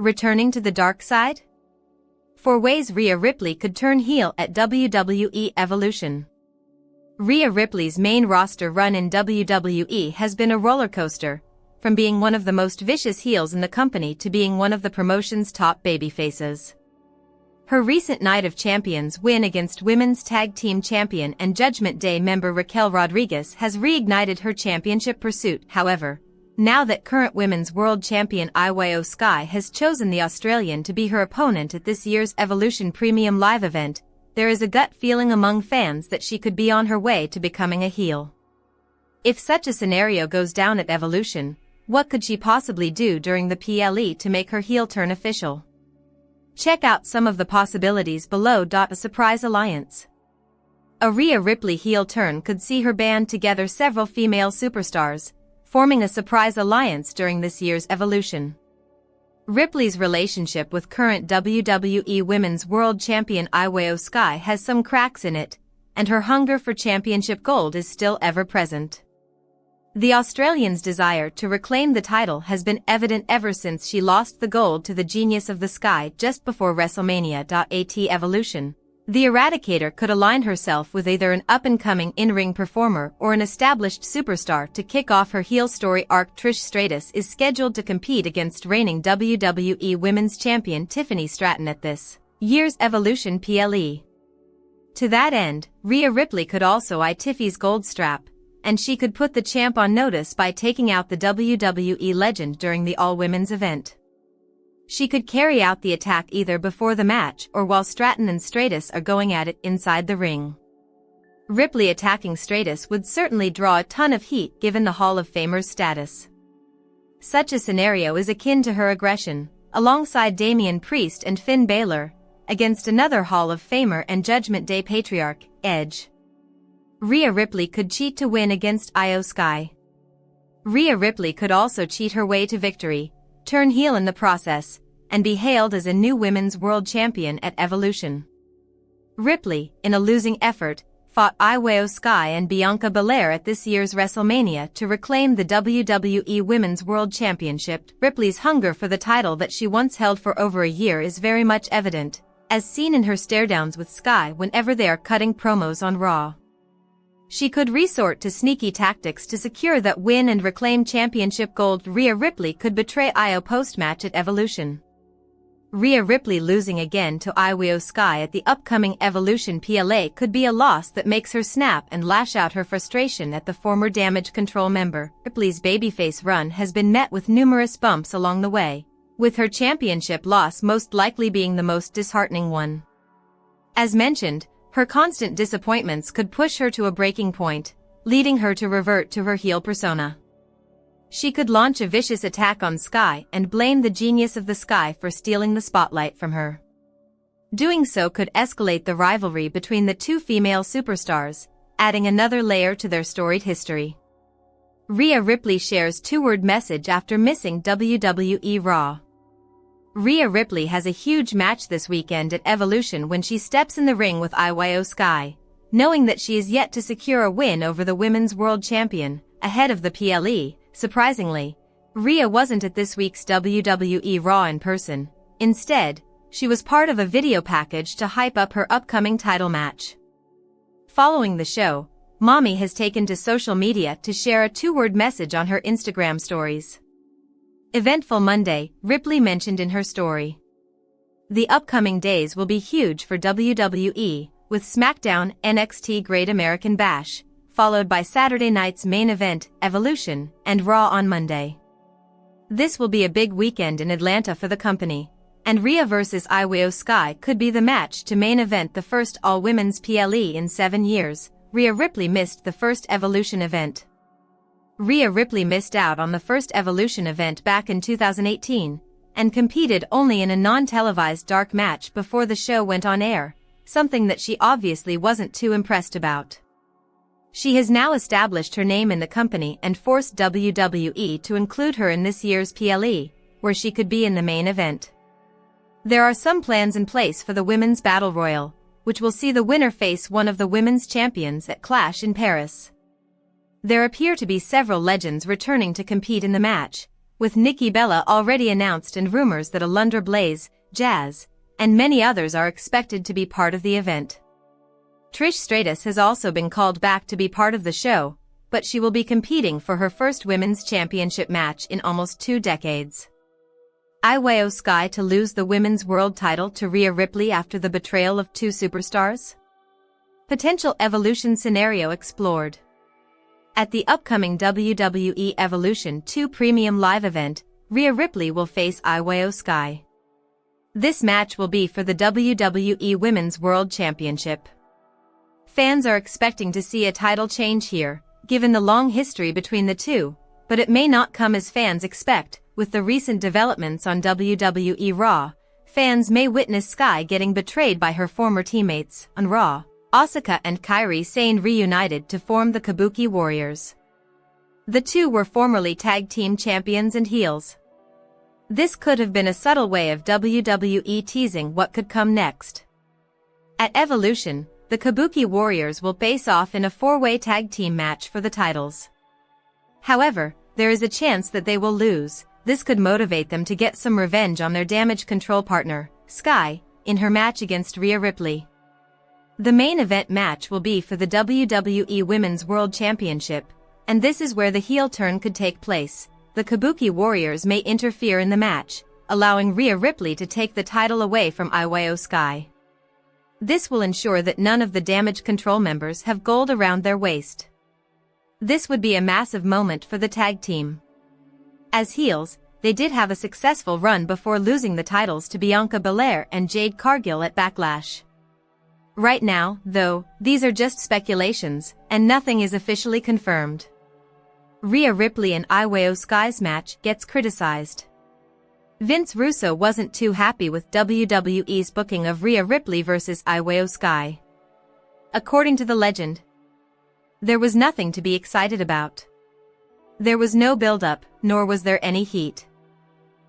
Returning to the dark side? 4 ways Rhea Ripley could turn heel at WWE Evolution. Rhea Ripley's main roster run in WWE has been a roller coaster, from being one of the most vicious heels in the company to being one of the promotion's top babyfaces. Her recent Night of Champions win against Women's Tag Team Champion and Judgment Day member Raquel Rodriguez has reignited her championship pursuit. However, now that current Women's World Champion Iyo Sky has chosen the Australian to be her opponent at this year's Evolution Premium Live event, there is a gut feeling among fans that she could be on her way to becoming a heel. If such a scenario goes down at Evolution, what could she possibly do during the PLE to make her heel turn official? Check out some of the possibilities below. A surprise alliance. A Rhea Ripley heel turn could see her band together several female superstars, forming a surprise alliance during this year's Evolution. Ripley's relationship with current WWE Women's World Champion Iyo Sky has some cracks in it, and her hunger for championship gold is still ever present. The Australian's desire to reclaim the title has been evident ever since she lost the gold to the Genius of the Sky just before WrestleMania. At Evolution, the Eradicator could align herself with either an up-and-coming in-ring performer or an established superstar to kick off her heel story arc. Trish Stratus is scheduled to compete against reigning WWE Women's Champion Tiffany Stratton at this year's Evolution PLE. To that end, Rhea Ripley could also eye Tiffy's gold strap, and she could put the champ on notice by taking out the WWE legend during the all-women's event. She could carry out the attack either before the match or while Stratton and Stratus are going at it inside the ring. Ripley attacking Stratus would certainly draw a ton of heat given the Hall of Famer's status. Such a scenario is akin to her aggression, alongside Damian Priest and Finn Balor, against another Hall of Famer and Judgment Day patriarch, Edge. Rhea Ripley could cheat to win against Iyo Sky. Rhea Ripley could also cheat her way to victory, turn heel in the process, and be hailed as a new Women's World Champion at Evolution. Ripley, in a losing effort, fought Iyo Sky and Bianca Belair at this year's WrestleMania to reclaim the WWE Women's World Championship. Ripley's hunger for the title that she once held for over a year is very much evident, as seen in her stare-downs with Sky whenever they are cutting promos on Raw. She could resort to sneaky tactics to secure that win and reclaim championship gold. Rhea Ripley could betray Iyo post-match at Evolution. Rhea Ripley losing again to Iyo Sky at the upcoming Evolution PLA could be a loss that makes her snap and lash out her frustration at the former Damage CTRL member. Ripley's babyface run has been met with numerous bumps along the way, with her championship loss most likely being the most disheartening one. As mentioned, her constant disappointments could push her to a breaking point, leading her to revert to her heel persona. She could launch a vicious attack on Sky and blame the Genius of the Sky for stealing the spotlight from her. Doing so could escalate the rivalry between the two female superstars, adding another layer to their storied history. Rhea Ripley shares two-word message after missing WWE Raw. Rhea Ripley has a huge match this weekend at Evolution when she steps in the ring with Iyo Sky, knowing that she is yet to secure a win over the Women's World Champion, ahead of the PLE. Surprisingly, Rhea wasn't at this week's WWE Raw in person. Instead, she was part of a video package to hype up her upcoming title match. Following the show, Mami has taken to social media to share a two-word message on her Instagram stories. Eventful Monday, Ripley mentioned in her story. The upcoming days will be huge for WWE, with SmackDown, NXT Great American Bash, followed by Saturday night's main event, Evolution, and Raw on Monday. This will be a big weekend in Atlanta for the company, and Rhea vs. Iyo Sky could be the match to main event the first all-women's PLE in 7 years. Rhea Ripley missed the first Evolution event. Rhea Ripley missed out on the first Evolution event back in 2018, and competed only in a non-televised dark match before the show went on air, something that she obviously wasn't too impressed about. She has now established her name in the company and forced WWE to include her in this year's PLE, where she could be in the main event. There are some plans in place for the Women's Battle Royal, which will see the winner face one of the women's champions at Clash in Paris. There appear to be several legends returning to compete in the match, with Nikki Bella already announced and rumors that Alundra Blaze, Jazz, and many others are expected to be part of the event. Trish Stratus has also been called back to be part of the show, but she will be competing for her first women's championship match in almost 2 decades. Iyo Sky to lose the women's world title to Rhea Ripley after the betrayal of 2 superstars? Potential Evolution scenario explored. At the upcoming WWE Evolution 2 Premium Live event, Rhea Ripley will face Iyo Sky. This match will be for the WWE Women's World Championship. Fans are expecting to see a title change here, given the long history between the two, but it may not come as fans expect. With the recent developments on WWE Raw, fans may witness Sky getting betrayed by her former teammates. On Raw, Asuka and Kairi Sane reunited to form the Kabuki Warriors. The two were formerly tag team champions and heels. This could have been a subtle way of WWE teasing what could come next. At Evolution, the Kabuki Warriors will face off in a 4-way tag team match for the titles. However, there is a chance that they will lose. This could motivate them to get some revenge on their Damage CTRL partner, Sky, in her match against Rhea Ripley. The main event match will be for the WWE Women's World Championship, and this is where the heel turn could take place. The Kabuki Warriors may interfere in the match, allowing Rhea Ripley to take the title away from Iyo Sky. This will ensure that none of the Damage CTRL members have gold around their waist. This would be a massive moment for the tag team. As heels, they did have a successful run before losing the titles to Bianca Belair and Jade Cargill at Backlash. Right now, though, these are just speculations, and nothing is officially confirmed. Rhea Ripley and Iyo Sky's match gets criticized. Vince Russo wasn't too happy with WWE's booking of Rhea Ripley versus Iyo Sky. According to the legend, there was nothing to be excited about. There was no build-up, nor was there any heat.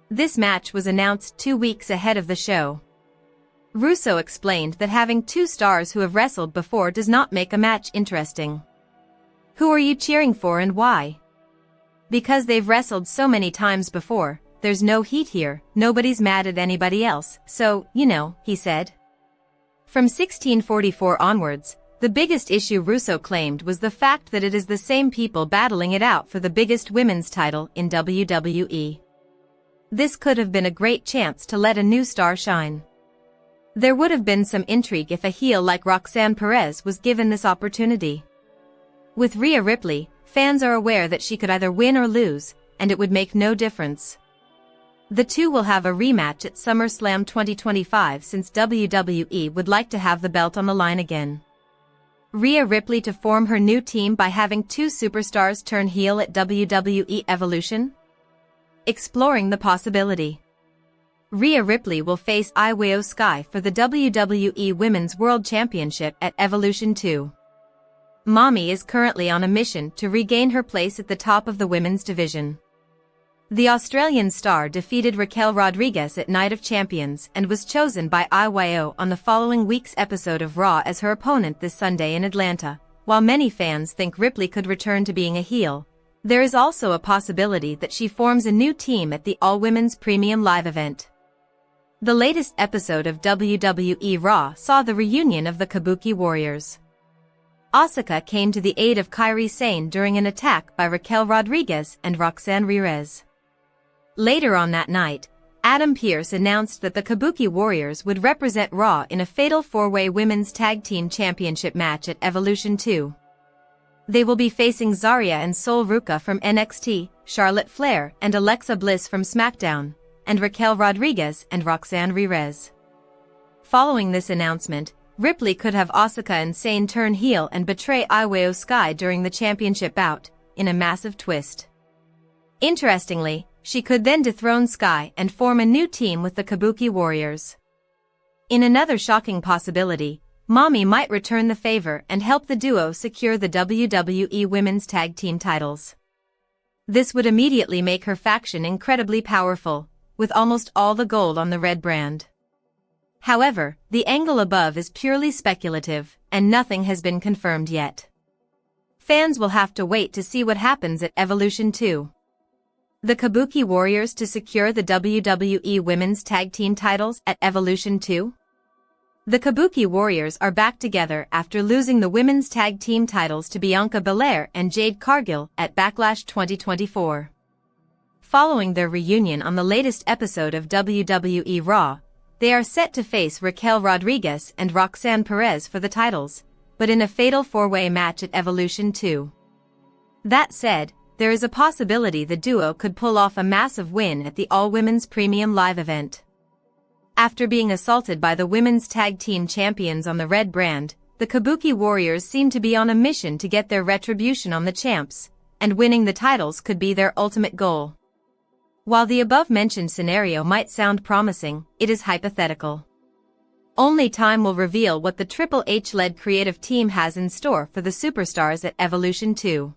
This match was announced 2 weeks ahead of the show. Russo explained that having 2 stars who have wrestled before does not make a match interesting. Who are you cheering for and why? Because they've wrestled so many times before, there's no heat here, nobody's mad at anybody else, so, you know, he said. From 1644 onwards, the biggest issue Russo claimed was the fact that it is the same people battling it out for the biggest women's title in WWE. This could have been a great chance to let a new star shine. There would have been some intrigue if a heel like Roxanne Perez was given this opportunity. With Rhea Ripley, fans are aware that she could either win or lose, and it would make no difference. The two will have a rematch at SummerSlam 2025 since WWE would like to have the belt on the line again. Rhea Ripley to form her new team by having 2 superstars turn heel at WWE Evolution? Exploring the possibility. Rhea Ripley will face Iyo Sky for the WWE Women's World Championship at Evolution 2. Mami is currently on a mission to regain her place at the top of the women's division. The Australian star defeated Raquel Rodriguez at Night of Champions and was chosen by Iyo on the following week's episode of Raw as her opponent this Sunday in Atlanta. While many fans think Ripley could return to being a heel, there is also a possibility that she forms a new team at the All-Women's Premium Live event. The latest episode of WWE Raw saw the reunion of the Kabuki Warriors. Asuka came to the aid of Kairi Sane during an attack by Raquel Rodriguez and Roxanne Perez. Later on that night, Adam Pearce announced that the Kabuki Warriors would represent Raw in a fatal 4-way women's tag team championship match at Evolution 2. They will be facing Zarya and Sol Ruca from NXT, Charlotte Flair and Alexa Bliss from SmackDown, and Raquel Rodriguez and Roxanne Perez. Following this announcement, Ripley could have Asuka and Sane turn heel and betray Iyo Sky during the championship bout, in a massive twist. Interestingly, she could then dethrone Sky and form a new team with the Kabuki Warriors. In another shocking possibility, Mami might return the favor and help the duo secure the WWE Women's Tag Team titles. This would immediately make her faction incredibly powerful, with almost all the gold on the red brand. However, the angle above is purely speculative, and nothing has been confirmed yet. Fans will have to wait to see what happens at Evolution 2. The Kabuki Warriors to secure the WWE Women's Tag Team titles at Evolution 2? The Kabuki Warriors are back together after losing the Women's Tag Team titles to Bianca Belair and Jade Cargill at Backlash 2024. Following their reunion on the latest episode of WWE Raw, they are set to face Raquel Rodriguez and Roxanne Perez for the titles, but in a fatal four-way match at Evolution 2. That said, there is a possibility the duo could pull off a massive win at the all-women's premium live event. After being assaulted by the women's tag team champions on the red brand, the Kabuki Warriors seem to be on a mission to get their retribution on the champs, and winning the titles could be their ultimate goal. While the above-mentioned scenario might sound promising, it is hypothetical. Only time will reveal what the Triple H-led creative team has in store for the superstars at Evolution 2.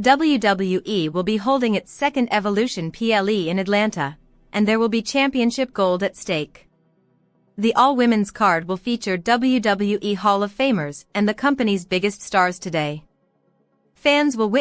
WWE will be holding its second Evolution PLE in Atlanta, and there will be championship gold at stake. The all-women's card will feature WWE Hall of Famers and the company's biggest stars today. Fans will witness